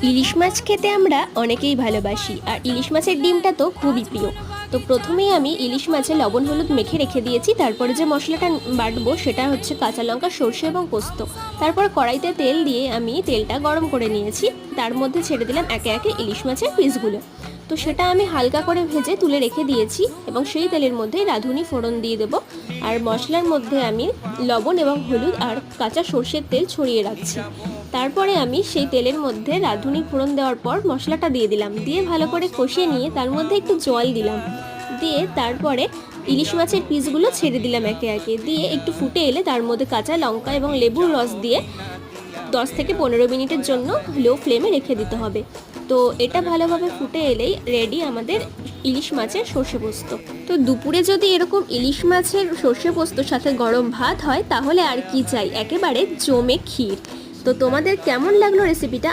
ইলিশ মাছ খেতে আমরা অনেকেই ভালোবাসি, আর ইলিশ মাছের ডিমটা তো খুবই প্রিয়। তো প্রথমেই আমি ইলিশ মাছে লবণ হলুদ মেখে রেখে দিয়েছি। তারপরে যে মশলাটা বাটবো সেটা হচ্ছে কাঁচা লঙ্কা, সর্ষে এবং পোস্ত। তারপর কড়াইতে তেল দিয়ে আমি তেলটা গরম করে নিয়েছি। তার মধ্যে ছেড়ে দিলাম একে একে ইলিশ মাছের পিসগুলো। তো সেটা আমি হালকা করে ভেজে তুলে রেখে দিয়েছি এবং সেই তেলের মধ্যে রাঁধুনি ফোড়ন দিয়ে দেবো। আর মশলার মধ্যে আমি লবণ এবং হলুদ আর কাঁচা সর্ষের তেল ছড়িয়ে রাখছি। তারপরে আমি সেই তেলের মধ্যে রাঁধুনি ফোড়ন দেওয়ার পর মশলাটা দিয়ে দিলাম, দিয়ে ভালো করে কষিয়ে নিয়ে তার মধ্যে একটু জল দিলাম, দিয়ে তারপরে ইলিশ মাছের পিসগুলো ছেড়ে দিলাম একে একে, দিয়ে একটু ফুটে এলে তার মধ্যে কাঁচা লঙ্কা এবং লেবুর রস দিয়ে 10 থেকে 15 মিনিটের জন্য লো ফ্লেমে রেখে দিতে হবে। তো এটা ভালোভাবে ফুটে এলেই রেডি আমাদের ইলিশ মাছের সর্ষে পোস্ত। তো দুপুরে যদি এরকম ইলিশ মাছের সর্ষে পোস্তর সাথে গরম ভাত হয় তাহলে আর কি চাই, একেবারে জমে ক্ষীর। তো তোমাদের কেমন লাগলো রেসিপিটা